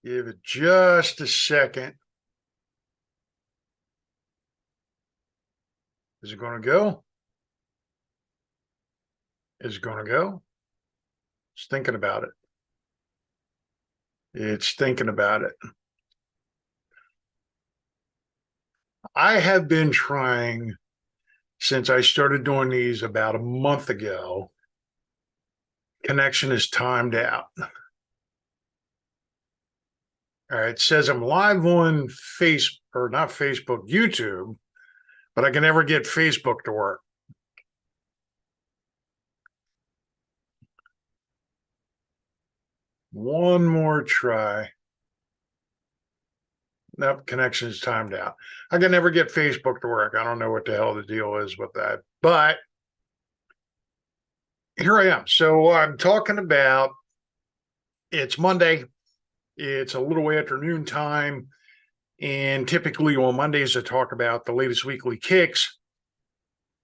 Give it just a second. Is it going to go? Is it going to go? It's thinking about it. It's thinking about it. I have been trying since I started doing these about a month ago. Connection is timed out. All right. It says I'm live on Facebook, or not Facebook, YouTube, but I can never get Facebook to work. One more try. Nope, connection is timed out. I can never get Facebook to work. I don't know what the hell the deal is with that. But here I am. So I'm talking about it's Monday. It's a little afternoon time. And typically on Mondays, I talk about the latest weekly kicks.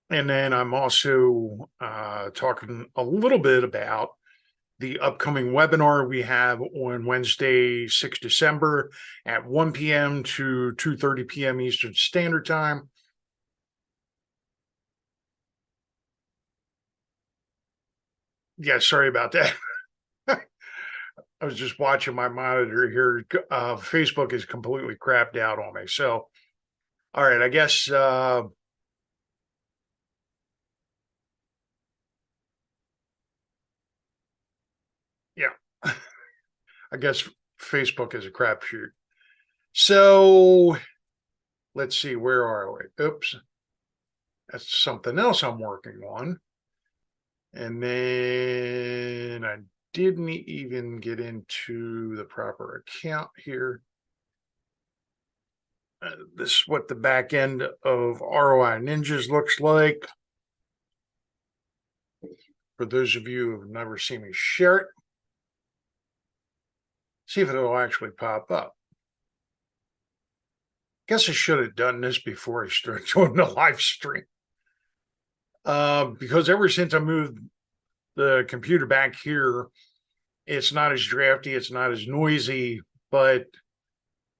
And then I'm also talking a little bit about the upcoming webinar we have on Wednesday, 6 December at 1 p.m. to 2:30 p.m. Eastern Standard Time. Yeah, sorry about that. I was just watching my monitor here. Facebook is completely crapped out on me. So, all right, I guess yeah, I guess Facebook is a crapshoot. So let's see, where are we? Oops, that's something else I'm working on. And then I didn't even get into the proper account here. This is what the back end of ROI Ninjas looks like. For those of you who have never seen me share it, see if it'll actually pop up. Guess I should have done this before I started doing the live stream. Because ever since I moved the computer back here, it's not as drafty, it's not as noisy, but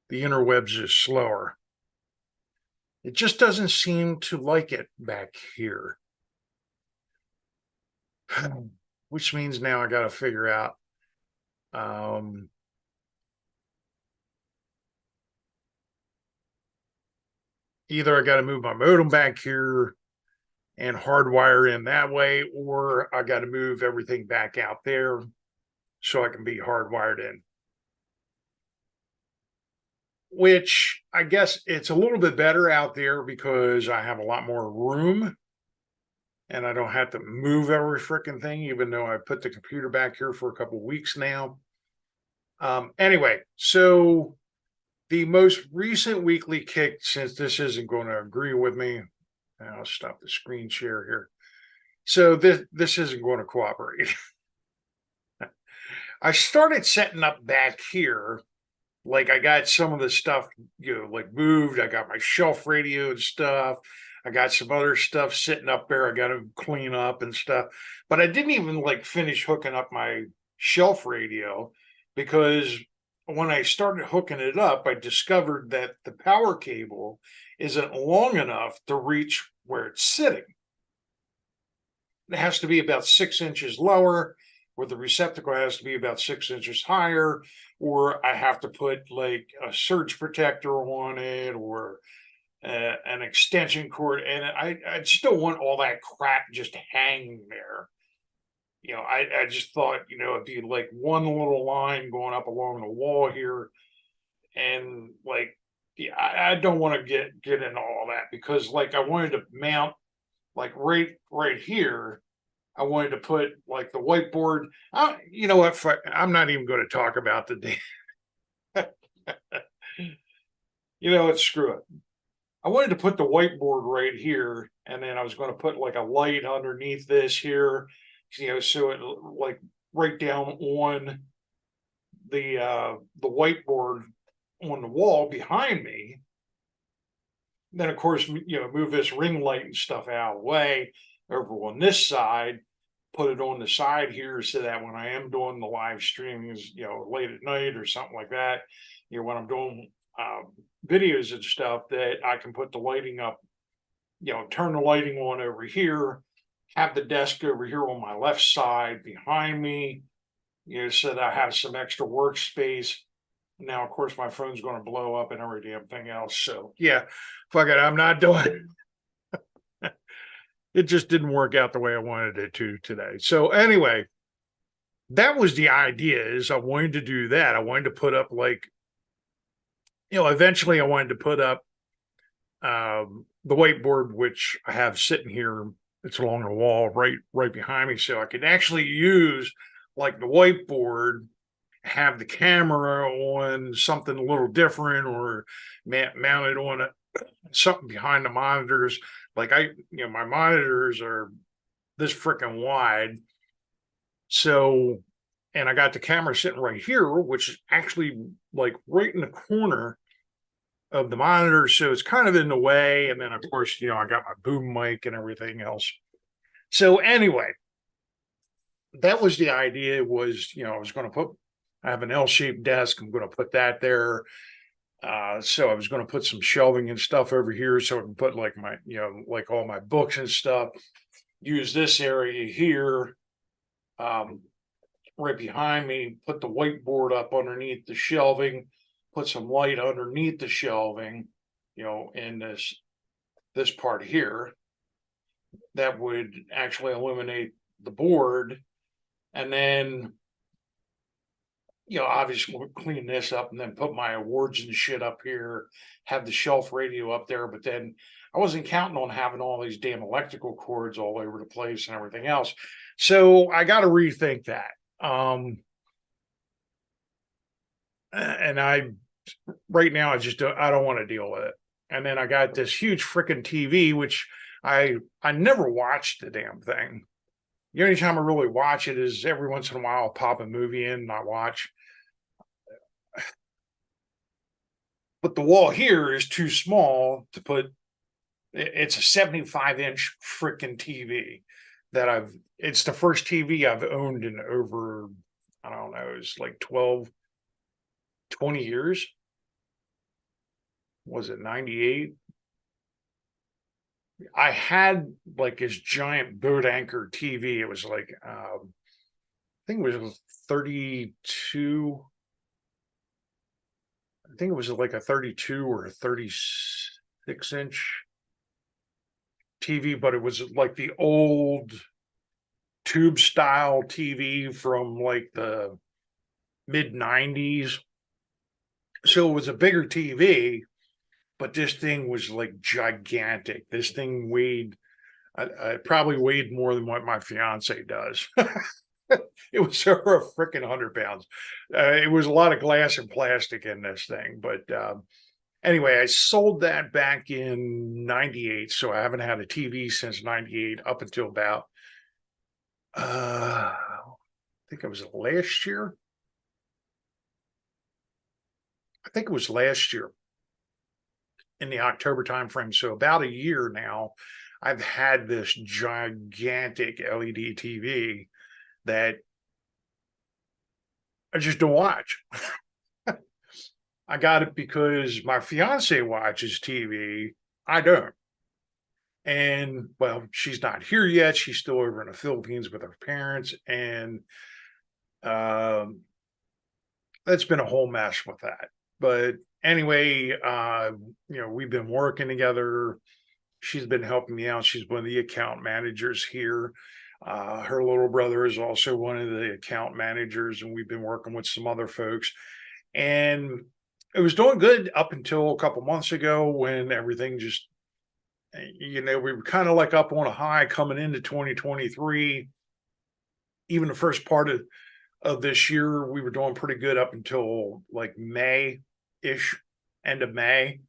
the interwebs is slower. It just doesn't seem to like it back here. Which means now I got to figure out either I got to move my modem back here and hardwire in that way, or I got to move everything back out there so I can be hardwired in. Which I guess it's a little bit better out there because I have a lot more room and I don't have to move every freaking thing, even though I put the computer back here for a couple of weeks now. Anyway, so the most recent weekly kick, since this isn't going to agree with me, I'll stop the screen share here. So this isn't going to cooperate. I started setting up back here. Like I got some of the stuff, like moved. I got my shelf radio and stuff. I got some other stuff sitting up there. I got to clean up and stuff. But I didn't even like finish hooking up my shelf radio because when I started hooking it up, I discovered that the power cable isn't long enough to reach where it's sitting. It has to be about 6 inches lower, where the receptacle has to be about 6 inches higher, or I have to put like a surge protector on it or an extension cord. And I just don't want all that crap just hanging there. I just thought, it'd be like one little line going up along the wall here. And like, yeah, I don't want to get into all that because like I wanted to mount like right here. I wanted to put like the whiteboard. You know what? I'm not even going to talk about the day. You know what? Screw it. I wanted to put the whiteboard right here, and then I was going to put like a light underneath this here, so it like right down on the whiteboard on the wall behind me. Then of course, move this ring light and stuff out of the way over on this side. put it on the side here so that when I am doing the live streamings, late at night or something like that, when I'm doing videos and stuff, that I can put the lighting up, turn the lighting on over here, have the desk over here on my left side behind me, so that I have some extra workspace. Now, of course, my phone's going to blow up and every damn thing else. So, yeah, fuck it. I'm not doing it. Just didn't work out the way I wanted it to today. So, anyway, that was the idea is I wanted to do that. I wanted to put up eventually I wanted to put up the whiteboard, which I have sitting here. It's along the wall right behind me. So I could actually use like the whiteboard, have the camera on something a little different or mount it on something behind the monitors. Like my monitors are this freaking wide. So, and I got the camera sitting right here, which is actually like right in the corner of the monitor. So it's kind of in the way. And then, of course, I got my boom mic and everything else. So, anyway, that was the idea was, I was going to I have an L-shaped desk. I'm going to put that there. So I was going to put some shelving and stuff over here so I can put like my, like all my books and stuff. Use this area here, right behind me, put the whiteboard up underneath the shelving, put some light underneath the shelving, in this part here. That would actually illuminate the board. And then, obviously we'll clean this up and then put my awards and shit up here, have the shelf radio up there. But then I wasn't counting on having all these damn electrical cords all over the place and everything else. So I got to rethink that. And right now, I don't want to deal with it. And then I got this huge freaking TV, which I never watched the damn thing. The only time I really watch it is every once in a while I'll pop a movie in and I watch. But the wall here is too small to put. It's a 75-inch freaking TV that it's the first TV I've owned in over, I don't know, it's like 12, 20 years. Was it 98? I had like this giant boat anchor TV. It was like, I think it was 32. I think it was like a 32 or a 36-inch TV, but it was like the old tube style TV from like the mid 90s. So it was a bigger TV, but this thing was like gigantic. This thing weighed, I probably weighed more than what my fiance does. It was over a freaking 100 pounds. It was a lot of glass and plastic in this thing. But anyway, I sold that back in 98. So I haven't had a TV since 98 up until about, I think it was last year. I think it was last year in the October timeframe. So about a year now, I've had this gigantic LED TV that I just don't watch. I got it because my fiance watches TV. I don't. And well, she's not here yet. She's still over in the Philippines with her parents. And that's been a whole mess with that. But anyway, we've been working together. She's been helping me out. She's one of the account managers here. Her little brother is also one of the account managers, and we've been working with some other folks. And it was doing good up until a couple months ago when everything just, we were kind of like up on a high coming into 2023. Even the first part of this year, we were doing pretty good up until like May-ish, end of May.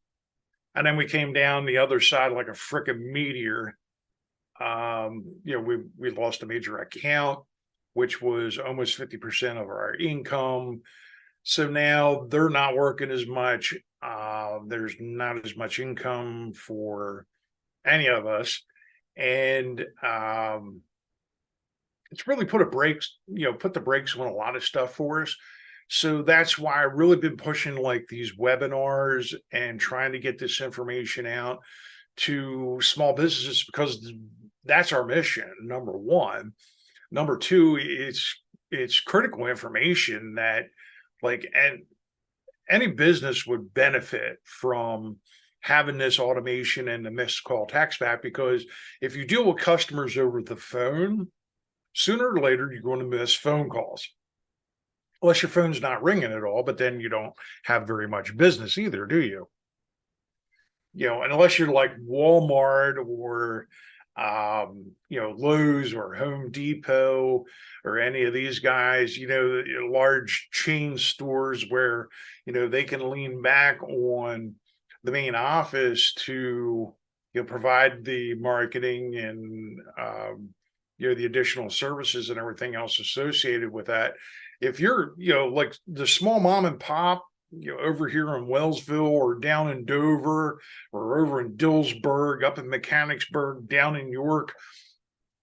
And then we came down the other side like a freaking meteor. We lost a major account, which was almost 50% of our income. So now they're not working as much. There's not as much income for any of us. And it's really put the brakes on a lot of stuff for us. So that's why I've really been pushing like these webinars and trying to get this information out to small businesses, because that's our mission, number one. Number two, it's critical information that, and any business would benefit from having this automation and the missed call tax back, because if you deal with customers over the phone, sooner or later you're going to miss phone calls. Unless your phone's not ringing at all, but then you don't have very much business either, do you? Unless you're like Walmart or Lowe's or Home Depot or any of these guys, large chain stores where, they can lean back on the main office to, provide the marketing and, the additional services and everything else associated with that. If you're, like the small mom and pop, over here in Wellsville or down in Dover or over in Dillsburg, up in Mechanicsburg, down in York,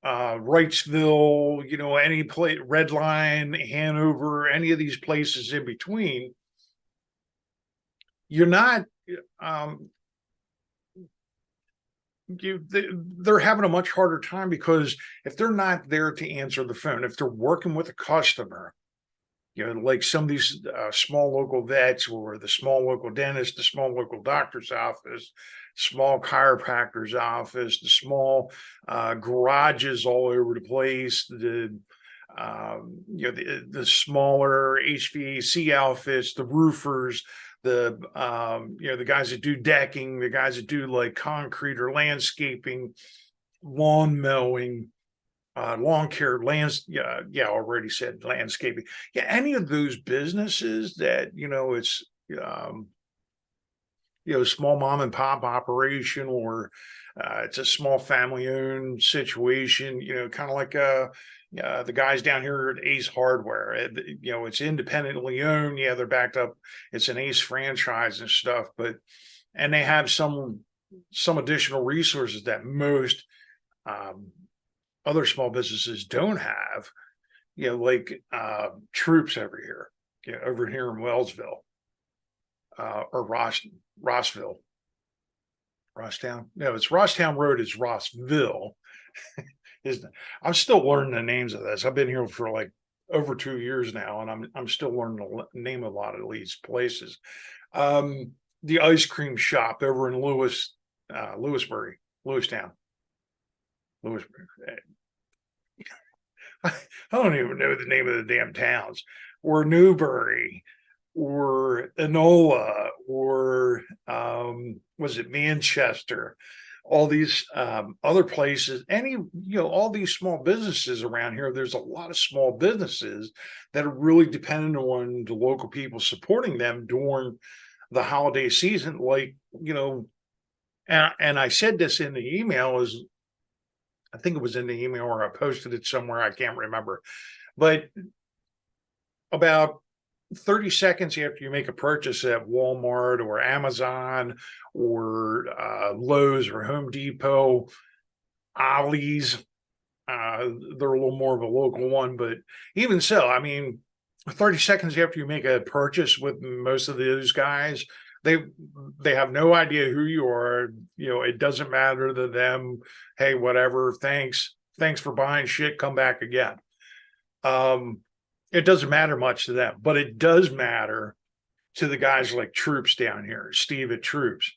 Wrightsville, any place, Red Line, Hanover, any of these places in between, you're not, they're having a much harder time, because if they're not there to answer the phone, if they're working with a customer, like some of these small local vets or the small local dentist, the small local doctor's office, small chiropractor's office, the small garages all over the place, the smaller HVAC outfits, the roofers, the guys that do decking, the guys that do like concrete or landscaping, lawn mowing, lawn care, already said landscaping. Yeah, any of those businesses that, it's, small mom and pop operation, or it's a small family owned situation, kind of like the guys down here at Ace Hardware. It's independently owned. Yeah, they're backed up. It's an Ace franchise and stuff, and they have some additional resources that most other small businesses don't have, like Troops over here, over here in Wellsville, or Rossville, Rosstown. No, it's Rosstown Road is Rossville. I'm still learning the names of this. I've been here for like over 2 years now, and I'm still learning the name of a lot of these places. The ice cream shop over in Lewisburg, Lewistown. Lewisburg. I don't even know the name of the damn towns, or Newbury, or Enola, or was it Manchester? All these other places, all these small businesses around here. There's a lot of small businesses that are really dependent on the local people supporting them during the holiday season. And I said this in the email, I think it was in the email, or I posted it somewhere, I can't remember. But about 30 seconds after you make a purchase at Walmart or Amazon or Lowe's or Home Depot, Ollie's, they're a little more of a local one, but even so, 30 seconds after you make a purchase with most of those guys, they have no idea who you are. It doesn't matter to them. Hey, whatever. Thanks for buying shit. Come back again. It doesn't matter much to them, but it does matter to the guys like Troops down here, Steve at Troops.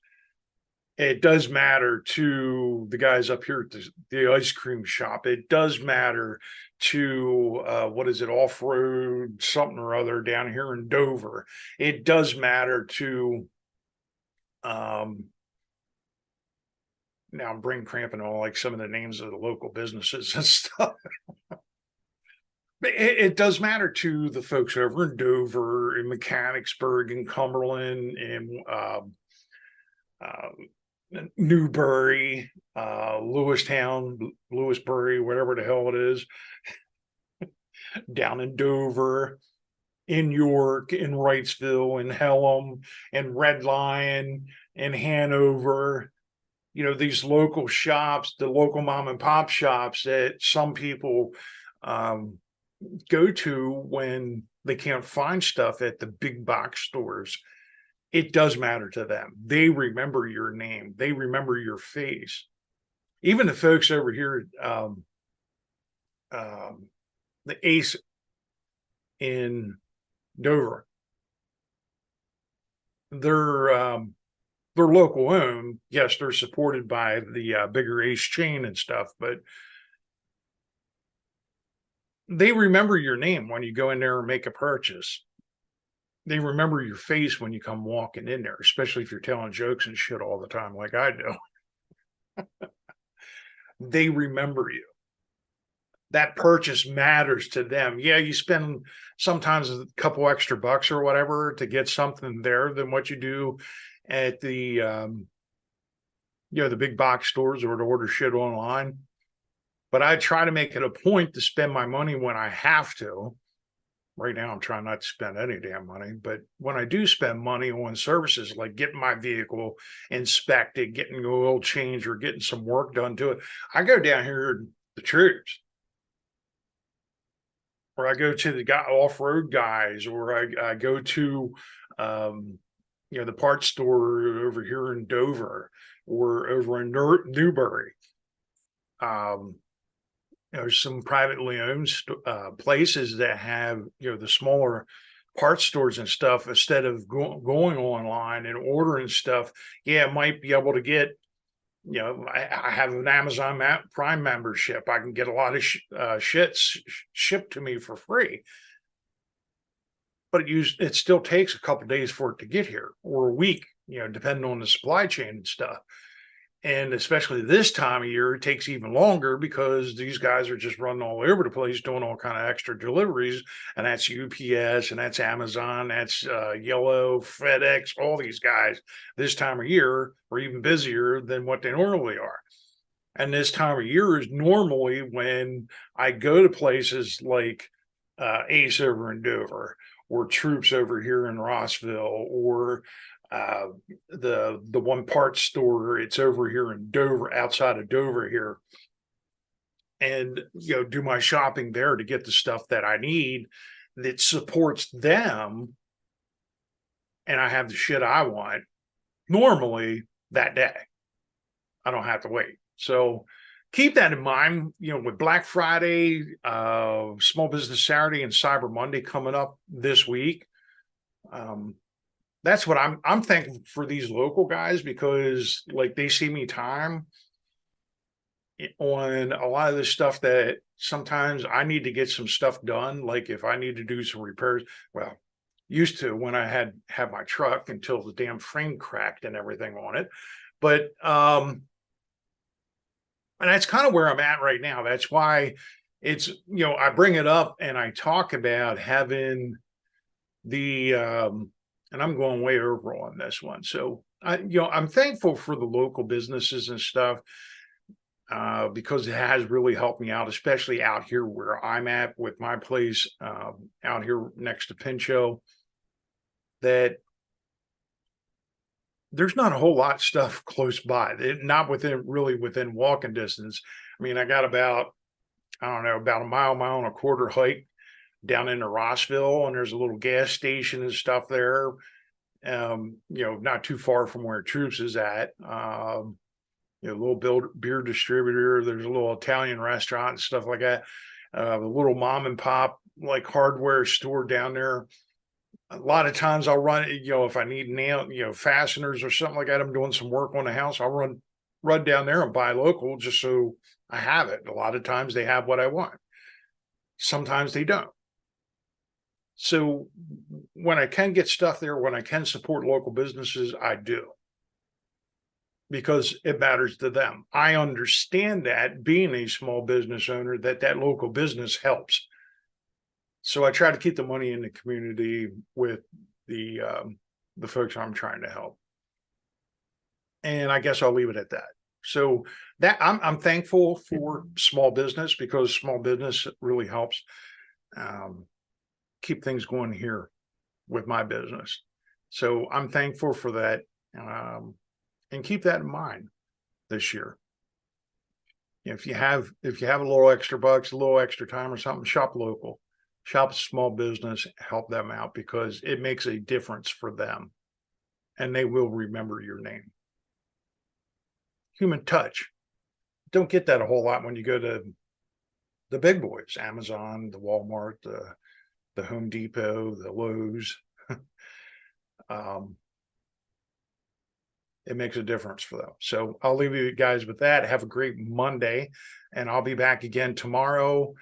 It does matter to the guys up here at the ice cream shop. It does matter to off-road something or other down here in Dover. It does matter to now I'm brain cramping on like some of the names of the local businesses and stuff. It does matter to the folks over in Dover and Mechanicsburg and Cumberland and Newbury, Lewistown, Lewisburg, whatever the hell it is, down in Dover, in York, in Wrightsville, in Hellam, in Red Lion, in Hanover. These local shops, the local mom and pop shops that some people um, go to when they can't find stuff at the big box stores. It does matter to them. They remember your name. They remember your face. Even the folks over here, um, the Ace in Dover, they're they're local owned. Yes, they're supported by the bigger Ace chain and stuff, but they remember your name when you go in there and make a purchase. They remember your face when you come walking in there, especially if you're telling jokes and shit all the time, like I do. They remember you. That purchase matters to them. Yeah, you spend sometimes a couple extra bucks or whatever to get something there than what you do at the the big box stores or to order shit online. But I try to make it a point to spend my money when I have to. Right now, I'm trying not to spend any damn money, but when I do spend money on services like getting my vehicle inspected, getting an oil change, or getting some work done to it, I go down here to the troops, or I go to the guy off-road guys, or I go to the parts store over here in Dover or over in Newbury. There's some privately owned places that have the smaller parts stores and stuff. Instead of going online and ordering stuff, yeah, I might be able to get. I have an Amazon Prime membership. I can get a lot of shits shipped to me for free, but it still takes a couple days for it to get here, or a week, depending on the supply chain and stuff. And especially this time of year, it takes even longer because these guys are just running all over the place doing all kind of extra deliveries. And that's UPS and that's Amazon, that's Yellow, FedEx, all these guys this time of year are even busier than what they normally are. And this time of year is normally when I go to places like Ace over in Dover, or Troops over here in Rossville, or the one parts store. It's over here in Dover, outside of Dover here, and do my shopping there to get the stuff that I need that supports them, and I have the shit I want normally that day. I don't have to wait. So keep that in mind. With Black Friday, Small Business Saturday, and Cyber Monday coming up this week. That's what I'm thankful for, these local guys, because like they see me time on a lot of the stuff that sometimes I need to get some stuff done. Like if I need to do some repairs, well, used to when I had my truck until the damn frame cracked and everything on it. But and that's kind of where I'm at right now. That's why it's I bring it up and I talk about having the and I'm going way over on this one. So I'm thankful for the local businesses and stuff, because it has really helped me out, especially out here where I'm at with my place out here next to Pinchot, that there's not a whole lot of stuff close by, not within walking distance. I mean, I got about, I don't know, about a mile and a quarter hike down into Rossville, and there's a little gas station and stuff there. Not too far from where Troops is at. A little beer distributor. There's a little Italian restaurant and stuff like that. A little mom and pop like hardware store down there. A lot of times I'll run, if I need fasteners or something like that, I'm doing some work on the house, I'll run down there and buy local just so I have it. A lot of times they have what I want. Sometimes they don't. So when I can get stuff there, when I can support local businesses, I do, because it matters to them. I understand that, being a small business owner, that local business helps. So I try to keep the money in the community with the folks I'm trying to help. And I guess I'll leave it at that. So that I'm thankful for small business, because small business really helps keep things going here with my business. So I'm thankful for that, and keep that in mind this year. If you have a little extra bucks, a little extra time or something, shop local, shop small business, help them out because it makes a difference for them and they will remember your name. Human touch. Don't get that a whole lot when you go to the big boys, Amazon, the Walmart, the Home Depot, the Lowe's. It makes a difference for them. So I'll leave you guys with that. Have a great Monday, and I'll be back again tomorrow.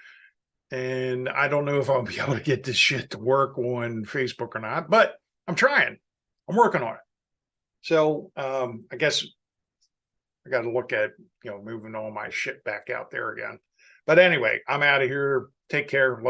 And I don't know if I'll be able to get this shit to work on Facebook or not, but I'm trying. I'm working on it. So I guess I got to look at, moving all my shit back out there again. But anyway, I'm out of here. Take care.